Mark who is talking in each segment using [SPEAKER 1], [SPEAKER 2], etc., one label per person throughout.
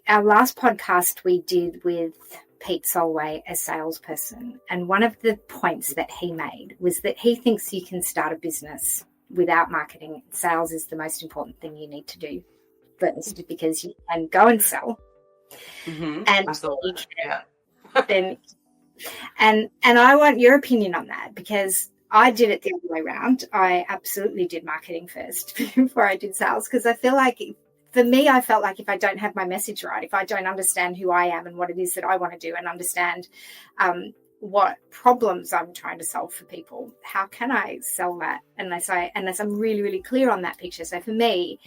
[SPEAKER 1] our last podcast we did with Pete Solway, a salesperson, and one of the points that he made was that he thinks you can start a business without marketing. Sales is the most important thing you need to do first, because you can go and sell,
[SPEAKER 2] Mm-hmm.
[SPEAKER 1] and
[SPEAKER 2] I saw
[SPEAKER 1] you
[SPEAKER 2] that.
[SPEAKER 1] can
[SPEAKER 2] Yeah.
[SPEAKER 1] then. And I want your opinion on that, because I did it the other way around. I absolutely did marketing first before I did sales, because I feel like, for me, I felt like if I don't have my message right, if I don't understand who I am and what it is that I want to do, and understand what problems I'm trying to solve for people, how can I sell that unless I'm really, really clear on that picture? So for me,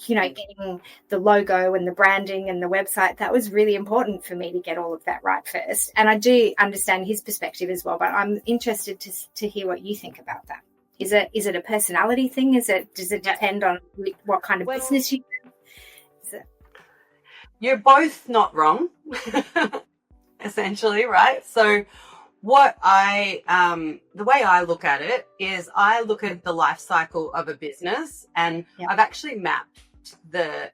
[SPEAKER 1] getting the logo and the branding and the website, that was really important for me to get all of that right first. And I do understand his perspective as well, but I'm interested to hear what you think about that. Is it a personality thing? Does it depend on what kind of business you have?
[SPEAKER 2] You're both not wrong, essentially, right? So what the way I look at it is I look at the life cycle of a business, and I've actually mapped the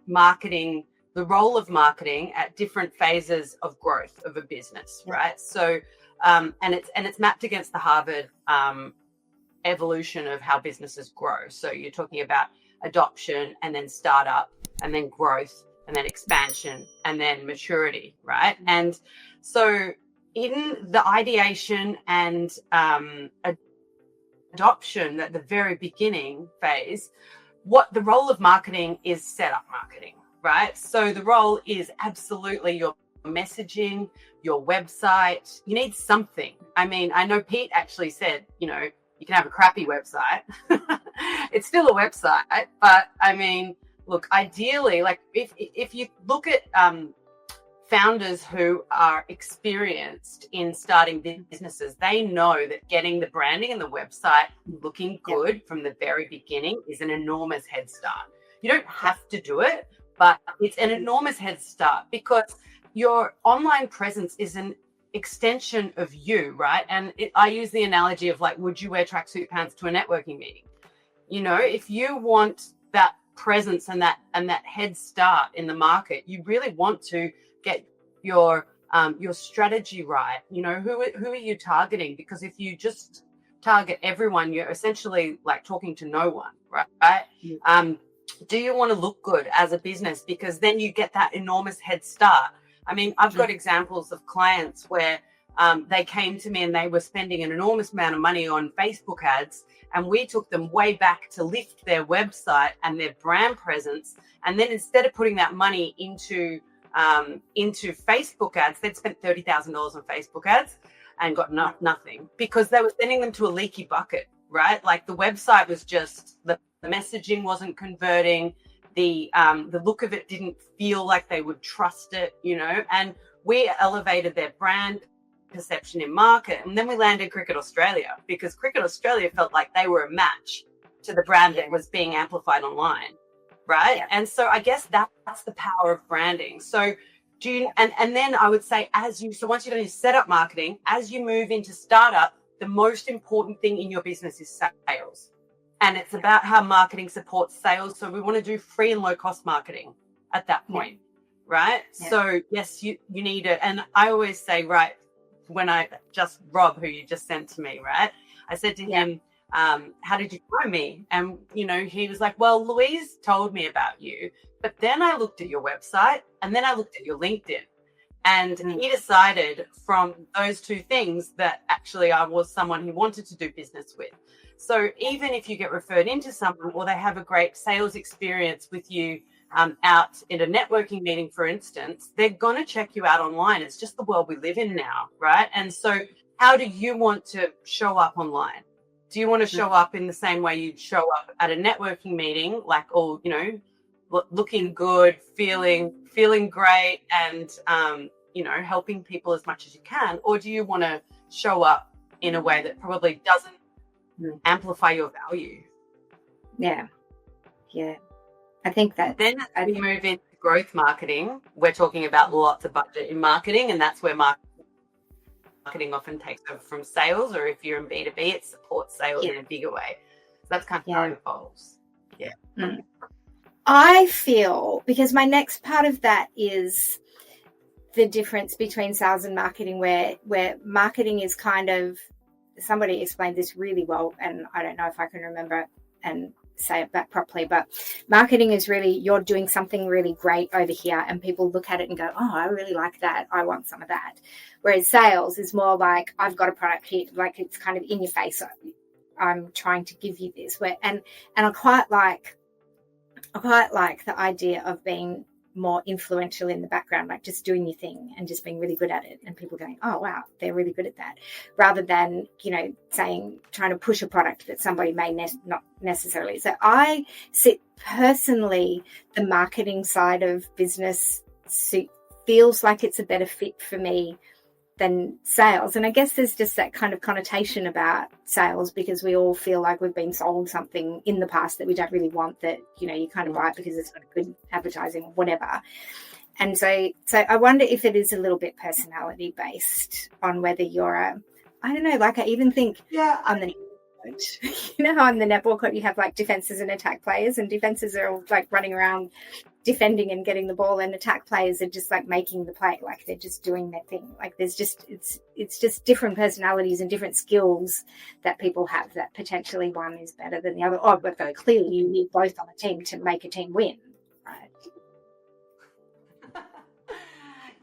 [SPEAKER 2] marketing, the role of marketing at different phases of growth of a business, right? So, and it's mapped against the Harvard evolution of how businesses grow. So you're talking about adoption, and then startup, and then growth, and then expansion, and then maturity, right? And so in the ideation and adoption at the very beginning phase, what the role of marketing is setup marketing, right? So the role is absolutely your messaging, your website. You need something. I mean, I know Pete actually said, you can have a crappy website. It's still a website, but I mean, look, ideally, like if you look at founders who are experienced in starting businesses, they know that getting the branding and the website looking good from the very beginning is an enormous head start. You don't have to do it, but it's an enormous head start, because your online presence is an extension of you, right? And I use the analogy of, like, would you wear tracksuit pants to a networking meeting? If you want that presence and that head start in the market, you really want to get your strategy right. Who are you targeting? Because if you just target everyone, you're essentially like talking to no one, right? Do you want to look good as a business? Because then you get that enormous head start. I mean, I've got examples of clients where they came to me and they were spending an enormous amount of money on Facebook ads, and we took them way back to lift their website and their brand presence. And then instead of putting that money into Facebook ads, they'd spent $30,000 on Facebook ads and got nothing, because they were sending them to a leaky bucket, right? Like the website was just, the messaging wasn't converting. The look of it didn't feel like they would trust it, and we elevated their brand perception in market. And then we landed Cricket Australia, because Cricket Australia felt like they were a match to the brand that was being amplified online, right? Yeah. And so I guess that's the power of branding. So and then I would say, so once you've done your setup marketing, as you move into startup, the most important thing in your business is sales. And it's about how marketing supports sales. So we want to do free and low cost marketing at that point, right? Yeah. So yes, you need it. And I always say, right, when Rob, who you just sent to me, right? I said to him, how did you know me? And, he was like, well, Louise told me about you, but then I looked at your website and then I looked at your LinkedIn. And he decided from those two things that actually I was someone he wanted to do business with. So even if you get referred into someone, or they have a great sales experience with you out in a networking meeting, for instance, they're going to check you out online. It's just the world we live in now, right? And so how do you want to show up online? Do you want to show up in the same way you'd show up at a networking meeting, like all, looking good, feeling great, and, helping people as much as you can? Or do you want to show up in a way that probably doesn't amplify your value?
[SPEAKER 1] Yeah. I think that
[SPEAKER 2] then as we move into growth marketing, we're talking about lots of budget in marketing, and that's where marketing often takes over from sales, or if you're in B2B, it supports sales in a bigger way. So that's kind of how it evolves. Yeah.
[SPEAKER 1] I feel, because my next part of that is the difference between sales and marketing, where marketing is kind of, somebody explained this really well, and I don't know if I can remember it and say it back properly, but marketing is really, you're doing something really great over here and people look at it and go, oh, I really like that, I want some of that. Whereas sales is more like, I've got a product here, like it's kind of in your face, I'm trying to give you this. And I quite like the idea of being more influential in the background, like just doing your thing and just being really good at it, and people going, oh wow, they're really good at that, rather than, trying to push a product that somebody may not necessarily. So I sit personally, the marketing side of business feels like it's a better fit for me than sales. And I guess there's just that kind of connotation about sales, because we all feel like we've been sold something in the past that we don't really want, that you kind of buy it because it's got good advertising or whatever. And so I wonder if it is a little bit personality based on whether you're I don't know, like I even think on the how on the netball court you have like defenses and attack players, and defenses are all like running around defending and getting the ball, and attack players are just like making the play, like they're just doing their thing. Like there's just it's just different personalities and different skills that people have, that potentially one is better than the other. Oh, but clearly you need both on a team to make a team win, right?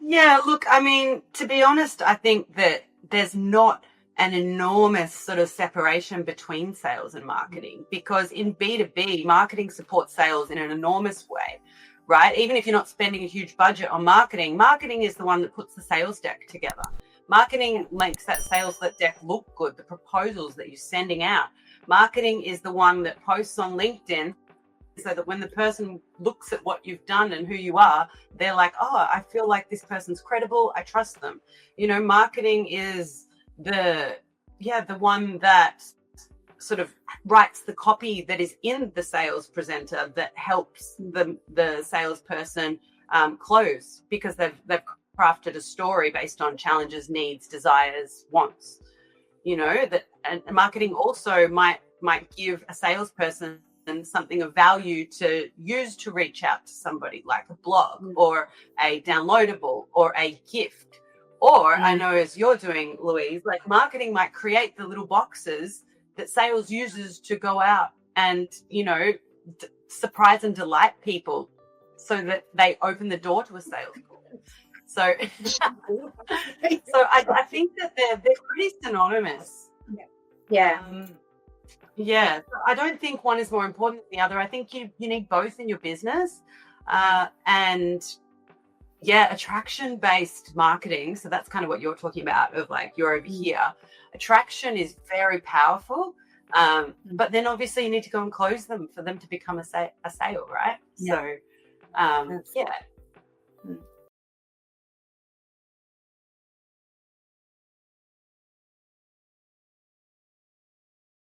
[SPEAKER 2] Yeah, look, I mean, to be honest, I think that there's not an enormous sort of separation between sales and marketing, because in B2B, marketing supports sales in an enormous way, right? Even if you're not spending a huge budget on marketing, marketing is the one that puts the sales deck together. Marketing makes that sales deck look good, the proposals that you're sending out. Marketing is the one that posts on LinkedIn, so that when the person looks at what you've done and who you are, they're like, oh, I feel like this person's credible, I trust them. Marketing is the one that sort of writes the copy that is in the sales presenter that helps the salesperson close, because they've crafted a story based on challenges, needs, desires, wants. That, and marketing also might give a salesperson something of value to use to reach out to somebody, like a blog or a downloadable or a gift. Or I know, as you're doing, Louise, like marketing might create the little boxes that sales uses to go out and, surprise and delight people so that they open the door to a sales call. So, I think that they're pretty synonymous.
[SPEAKER 1] Yeah.
[SPEAKER 2] Yeah. I don't think one is more important than the other. I think you need both in your business. Attraction-based marketing. So that's kind of what you're talking about, of like, you're over here. Attraction is very powerful. But then obviously you need to go and close them for them to become a sale, right? Yeah. So,